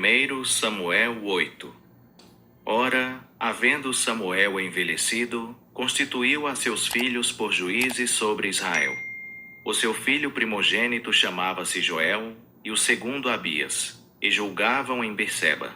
1 Samuel 8. Ora, havendo Samuel envelhecido, constituiu a seus filhos por juízes sobre Israel. O seu filho primogênito chamava-se Joel, e o segundo Abias, e julgavam em Berseba.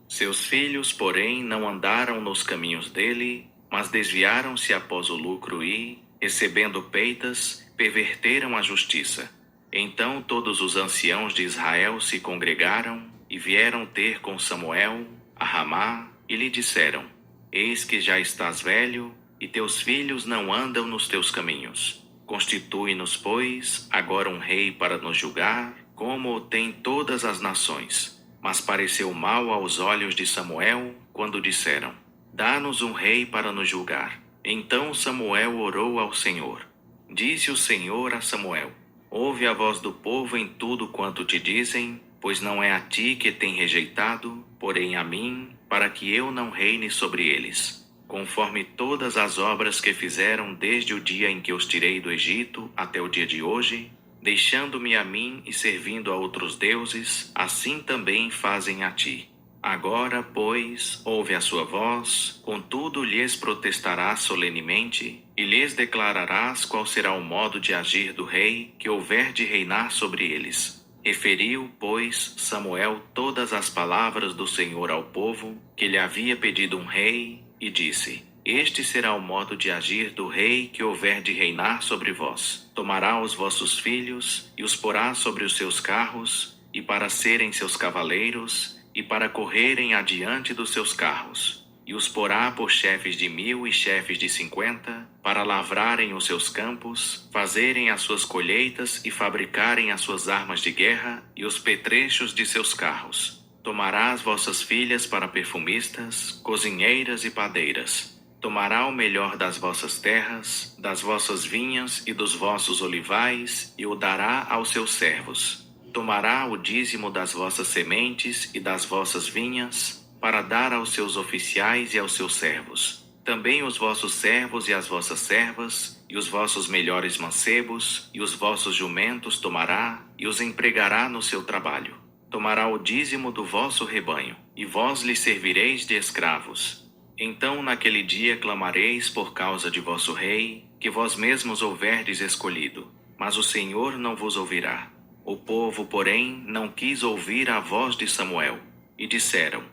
Seus filhos, porém, não andaram nos caminhos dele, mas desviaram-se após o lucro e, recebendo peitas, perverteram a justiça. Então todos os anciãos de Israel se congregaram e vieram ter com Samuel a Ramá e lhe disseram: Eis que já estás velho, e teus filhos não andam nos teus caminhos. Constitui-nos, pois, agora um rei para nos julgar, como o têm todas as nações. Mas pareceu mal aos olhos de Samuel, quando disseram: Dá-nos um rei para nos julgar. Então Samuel orou ao Senhor. Disse o Senhor a Samuel: Ouve a voz do povo em tudo quanto te dizem, pois não é a ti que tem rejeitado, porém a mim, para que eu não reine sobre eles. Conforme todas as obras que fizeram desde o dia em que os tirei do Egito até o dia de hoje, deixando-me a mim e servindo a outros deuses, assim também fazem a ti. Agora, pois, ouve a sua voz, contudo lhes protestarás solenemente, e lhes declararás qual será o modo de agir do rei que houver de reinar sobre eles. Referiu, pois, Samuel todas as palavras do Senhor ao povo, que lhe havia pedido um rei, e disse: Este será o modo de agir do rei que houver de reinar sobre vós. Tomará os vossos filhos, e os porá sobre os seus carros, e para serem seus cavaleiros, e para correrem adiante dos seus carros. E os porá por chefes de 1000 e chefes de 50, para lavrarem os seus campos, fazerem as suas colheitas e fabricarem as suas armas de guerra e os petrechos de seus carros. Tomará as vossas filhas para perfumistas, cozinheiras e padeiras. Tomará o melhor das vossas terras, das vossas vinhas e dos vossos olivais, e o dará aos seus servos. Tomará o dízimo das vossas sementes e das vossas vinhas, para dar aos seus oficiais e aos seus servos. Também os vossos servos e as vossas servas, e os vossos melhores mancebos, e os vossos jumentos tomará, e os empregará no seu trabalho. Tomará o dízimo do vosso rebanho, e vós lhe servireis de escravos. Então naquele dia clamareis por causa de vosso rei, que vós mesmos houverdes escolhido, mas o Senhor não vos ouvirá. O povo, porém, não quis ouvir a voz de Samuel, e disseram: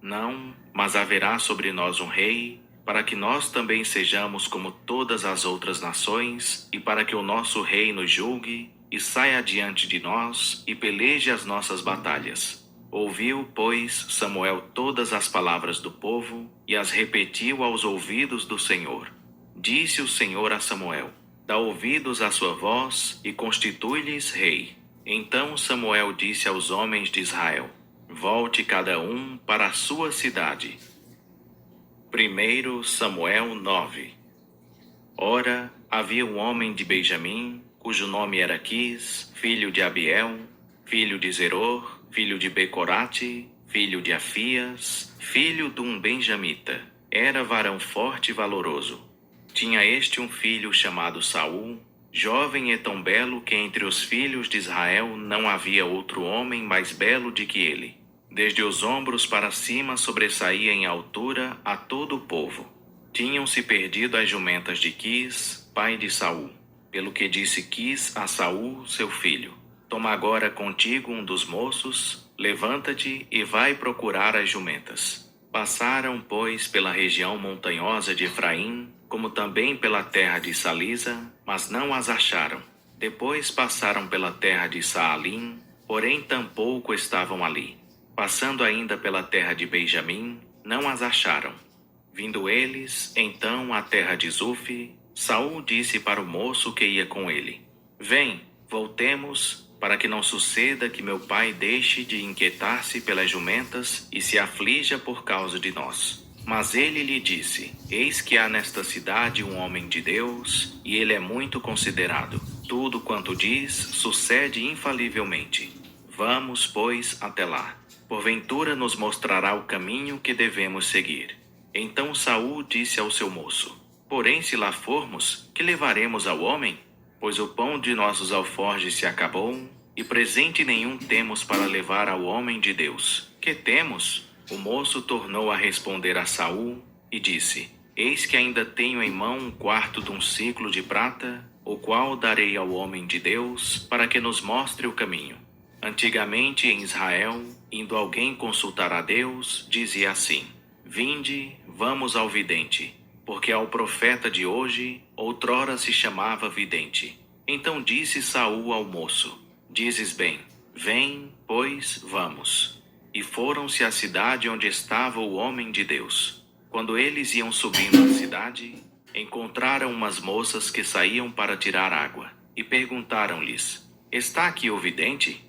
Não, mas haverá sobre nós um rei, para que nós também sejamos como todas as outras nações, e para que o nosso rei nos julgue, e saia diante de nós, e peleje as nossas batalhas. Ouviu, pois, Samuel todas as palavras do povo, e as repetiu aos ouvidos do Senhor. Disse o Senhor a Samuel: Dá ouvidos à sua voz, e constitui-lhes rei. Então Samuel disse aos homens de Israel: Volte cada um para a sua cidade. 1 Samuel 9. Ora, havia um homem de Benjamim, cujo nome era Quis, filho de Abiel, filho de Zeror, filho de Becorate, filho de Afias, filho de um benjamita. Era varão forte e valoroso. Tinha este um filho chamado Saul, jovem e tão belo que entre os filhos de Israel não havia outro homem mais belo do que ele. Desde os ombros para cima sobressaía em altura a todo o povo. Tinham-se perdido as jumentas de Quis, pai de Saul. Pelo que disse Quis a Saul, seu filho: Toma agora contigo um dos moços, levanta-te e vai procurar as jumentas. Passaram, pois, pela região montanhosa de Efraim, como também pela terra de Salisa, mas não as acharam. Depois passaram pela terra de Saalim, porém tampouco estavam ali. Passando ainda pela terra de Benjamim, não as acharam. Vindo eles, então, à terra de Zufi, Saul disse para o moço que ia com ele: Vem, voltemos, para que não suceda que meu pai deixe de inquietar-se pelas jumentas e se aflija por causa de nós. Mas ele lhe disse: Eis que há nesta cidade um homem de Deus, e ele é muito considerado. Tudo quanto diz sucede infalivelmente. Vamos, pois, até lá. Porventura nos mostrará o caminho que devemos seguir. Então Saul disse ao seu moço: Porém, se lá formos, que levaremos ao homem? Pois o pão de nossos alforjes se acabou, e presente nenhum temos para levar ao homem de Deus. Que temos? O moço tornou a responder a Saul e disse: Eis que ainda tenho em mão um quarto de um siclo de prata, o qual darei ao homem de Deus para que nos mostre o caminho. Antigamente em Israel, indo alguém consultar a Deus, dizia assim: Vinde, vamos ao vidente, porque ao profeta de hoje, outrora se chamava vidente. Então disse Saul ao moço: Dizes bem, vem, pois, vamos. E foram-se à cidade onde estava o homem de Deus. Quando eles iam subindo à cidade, encontraram umas moças que saíam para tirar água, e perguntaram-lhes: Está aqui o vidente?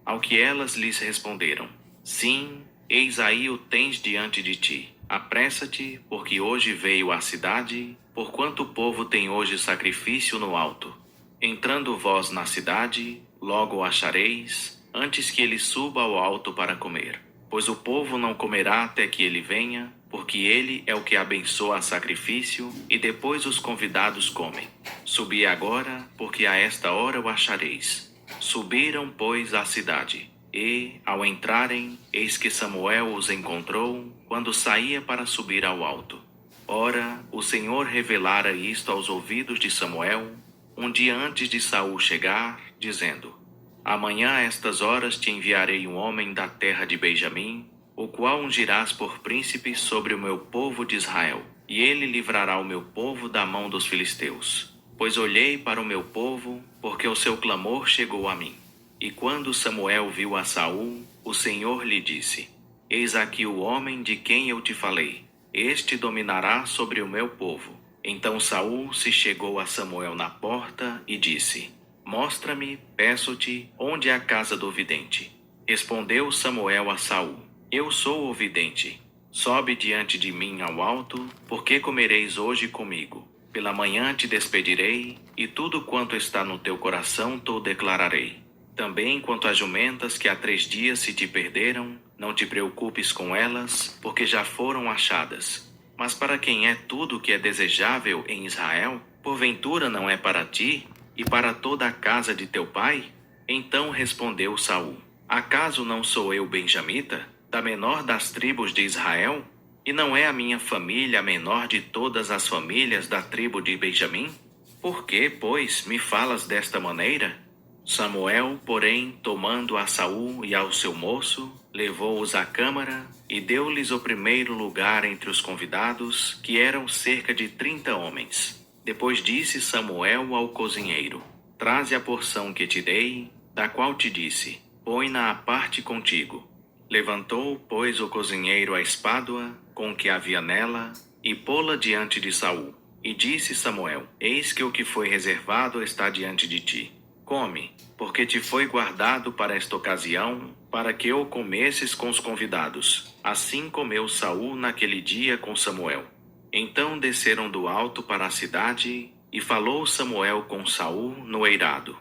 Ao que elas lhes responderam: Sim, eis aí o tens diante de ti. Apressa-te, porque hoje veio à cidade, porquanto o povo tem hoje sacrifício no alto. Entrando vós na cidade, logo o achareis, antes que ele suba ao alto para comer. Pois o povo não comerá até que ele venha, porque ele é o que abençoa a sacrifício, e depois os convidados comem. Subi agora, porque a esta hora o achareis. Subiram, pois, à cidade, e, ao entrarem, eis que Samuel os encontrou, quando saía para subir ao alto. Ora, o Senhor revelara isto aos ouvidos de Samuel, um dia antes de Saul chegar, dizendo: Amanhã a estas horas te enviarei um homem da terra de Benjamim, o qual ungirás por príncipe sobre o meu povo de Israel, e ele livrará o meu povo da mão dos filisteus. Pois olhei para o meu povo, porque o seu clamor chegou a mim. E quando Samuel viu a Saul, o Senhor lhe disse: Eis aqui o homem de quem eu te falei. Este dominará sobre o meu povo. Então Saul se chegou a Samuel na porta e disse: Mostra-me, peço-te, onde é a casa do vidente. Respondeu Samuel a Saul: Eu sou o vidente. Sobe diante de mim ao alto, porque comereis hoje comigo. Pela manhã te despedirei, e tudo quanto está no teu coração te declararei. Também quanto às jumentas que há 3 dias se te perderam, não te preocupes com elas, porque já foram achadas. Mas para quem é tudo o que é desejável em Israel, porventura não é para ti e para toda a casa de teu pai? Então respondeu Saul: Acaso não sou eu benjamita, da menor das tribos de Israel? E não é a minha família a menor de todas as famílias da tribo de Benjamim? Por que, pois, me falas desta maneira? Samuel, porém, tomando a Saul e ao seu moço, levou-os à câmara e deu-lhes o primeiro lugar entre os convidados, que eram cerca de 30 homens. Depois disse Samuel ao cozinheiro: Traze a porção que te dei, da qual te disse: Põe-na à parte contigo. Levantou, pois, o cozinheiro a espádua com que havia nela, e pô-la diante de Saul. E disse Samuel: Eis que o que foi reservado está diante de ti. Come, porque te foi guardado para esta ocasião, para que o comesses com os convidados. Assim comeu Saul naquele dia com Samuel. Então desceram do alto para a cidade, e falou Samuel com Saul no eirado.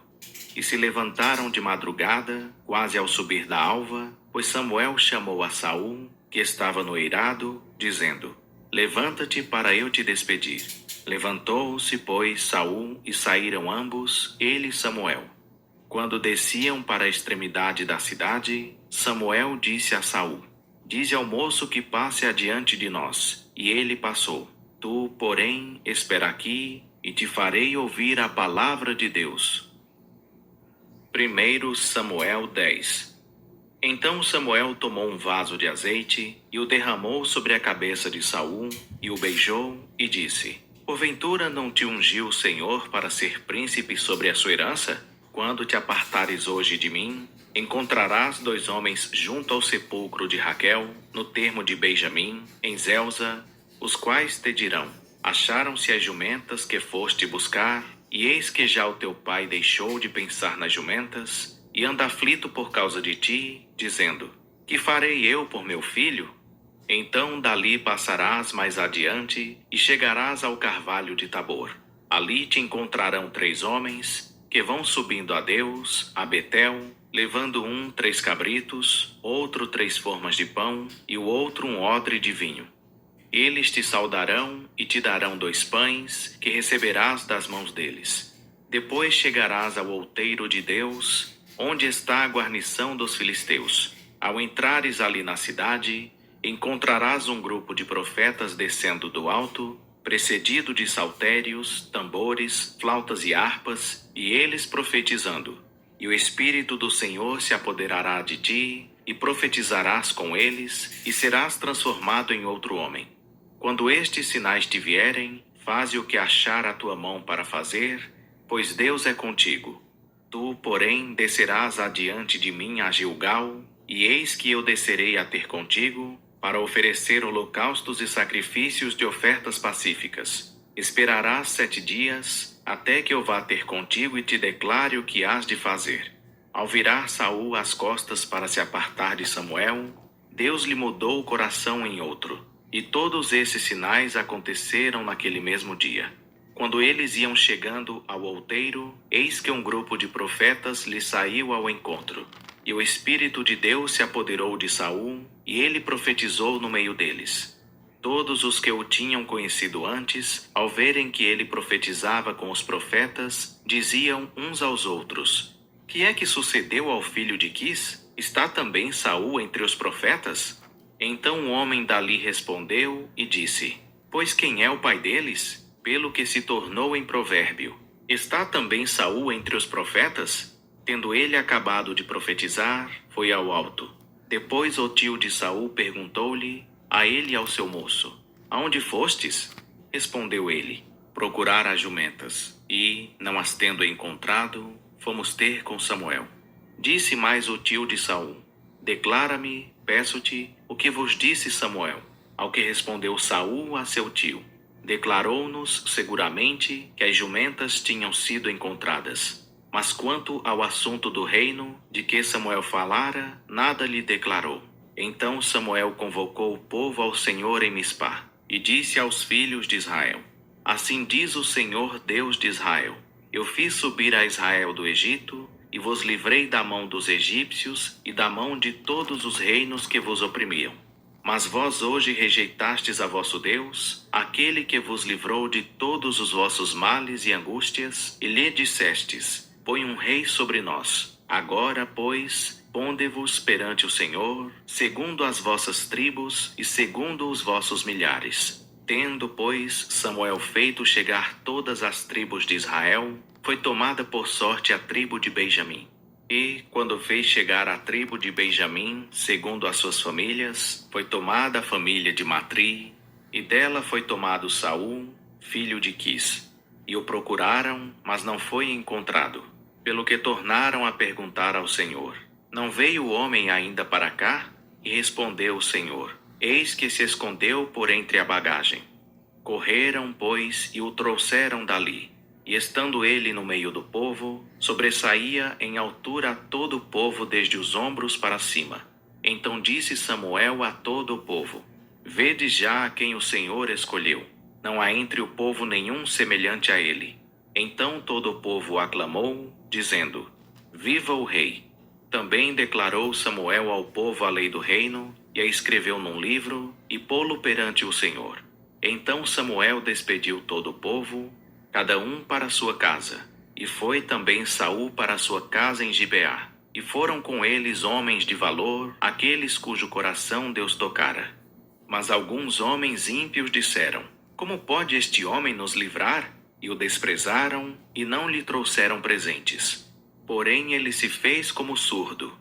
E se levantaram de madrugada, quase ao subir da alva, pois Samuel chamou a Saul, que estava no eirado, dizendo: Levanta-te para eu te despedir. Levantou-se, pois, Saul, e saíram ambos, ele e Samuel. Quando desciam para a extremidade da cidade, Samuel disse a Saul: Dize ao moço que passe adiante de nós. E ele passou. Tu, porém, espera aqui, e te farei ouvir a palavra de Deus. 1 Samuel 10. Então Samuel tomou um vaso de azeite e o derramou sobre a cabeça de Saul, e o beijou, e disse: Porventura não te ungiu o Senhor para ser príncipe sobre a sua herança? Quando te apartares hoje de mim, encontrarás 2 homens junto ao sepulcro de Raquel, no termo de Benjamim, em Zelza, os quais te dirão: Acharam-se as jumentas que foste buscar, e eis que já o teu pai deixou de pensar nas jumentas, e anda aflito por causa de ti, dizendo: Que farei eu por meu filho? Então dali passarás mais adiante, e chegarás ao carvalho de Tabor. Ali te encontrarão 3 homens, que vão subindo a Deus, a Betel, levando um 3 cabritos, outro 3 formas de pão, e o outro um odre de vinho. Eles te saudarão e te darão 2 pães, que receberás das mãos deles. Depois chegarás ao outeiro de Deus, onde está a guarnição dos filisteus. Ao entrares ali na cidade, encontrarás um grupo de profetas descendo do alto, precedido de saltérios, tambores, flautas e harpas, e eles profetizando. E o Espírito do Senhor se apoderará de ti, e profetizarás com eles, e serás transformado em outro homem. Quando estes sinais te vierem, faze o que achar a tua mão para fazer, pois Deus é contigo. Tu, porém, descerás adiante de mim a Gilgal, e eis que eu descerei a ter contigo, para oferecer holocaustos e sacrifícios de ofertas pacíficas. Esperarás 7 dias, até que eu vá ter contigo e te declare o que hás de fazer. Ao virar Saul as costas para se apartar de Samuel, Deus lhe mudou o coração em outro. E todos esses sinais aconteceram naquele mesmo dia. Quando eles iam chegando ao outeiro, eis que um grupo de profetas lhe saiu ao encontro. E o Espírito de Deus se apoderou de Saul, e ele profetizou no meio deles. Todos os que o tinham conhecido antes, ao verem que ele profetizava com os profetas, diziam uns aos outros: que é que sucedeu ao filho de Quis? Está também Saul entre os profetas? Então o homem dali respondeu e disse: pois quem é o pai deles? Pelo que se tornou em provérbio. Está também Saul entre os profetas? Tendo ele acabado de profetizar, foi ao alto. Depois o tio de Saul perguntou-lhe, a ele e ao seu moço: aonde fostes? Respondeu ele: procurar as jumentas. E, não as tendo encontrado, fomos ter com Samuel. Disse mais o tio de Saul: declara-me, peço-te, o que vos disse Samuel. Ao que respondeu Saul a seu tio: declarou-nos seguramente que as jumentas tinham sido encontradas. Mas quanto ao assunto do reino, de que Samuel falara, nada lhe declarou. Então Samuel convocou o povo ao Senhor em Mispá, e disse aos filhos de Israel: assim diz o Senhor Deus de Israel: eu fiz subir a Israel do Egito, e vos livrei da mão dos egípcios e da mão de todos os reinos que vos oprimiam. Mas vós hoje rejeitastes a vosso Deus, aquele que vos livrou de todos os vossos males e angústias, e lhe dissestes: põe um rei sobre nós. Agora, pois, ponde-vos perante o Senhor, segundo as vossas tribos e segundo os vossos milhares. Tendo, pois, Samuel feito chegar todas as tribos de Israel, foi tomada por sorte a tribo de Benjamim. E, quando fez chegar a tribo de Benjamim, segundo as suas famílias, foi tomada a família de Matri, e dela foi tomado Saul, filho de Quis. E o procuraram, mas não foi encontrado. Pelo que tornaram a perguntar ao Senhor: não veio o homem ainda para cá? E respondeu o Senhor: eis que se escondeu por entre a bagagem. Correram, pois, e o trouxeram dali. E estando ele no meio do povo, sobressaía em altura a todo o povo desde os ombros para cima. Então disse Samuel a todo o povo: vedes já a quem o Senhor escolheu. Não há entre o povo nenhum semelhante a ele. Então todo o povo aclamou, dizendo: viva o rei. Também declarou Samuel ao povo a lei do reino, e a escreveu num livro, e pô-lo perante o Senhor. Então Samuel despediu todo o povo, cada um para sua casa, e foi também Saul para sua casa em Gibeá. E foram com eles homens de valor, aqueles cujo coração Deus tocara. Mas alguns homens ímpios disseram: como pode este homem nos livrar? E o desprezaram, e não lhe trouxeram presentes. Porém ele se fez como surdo,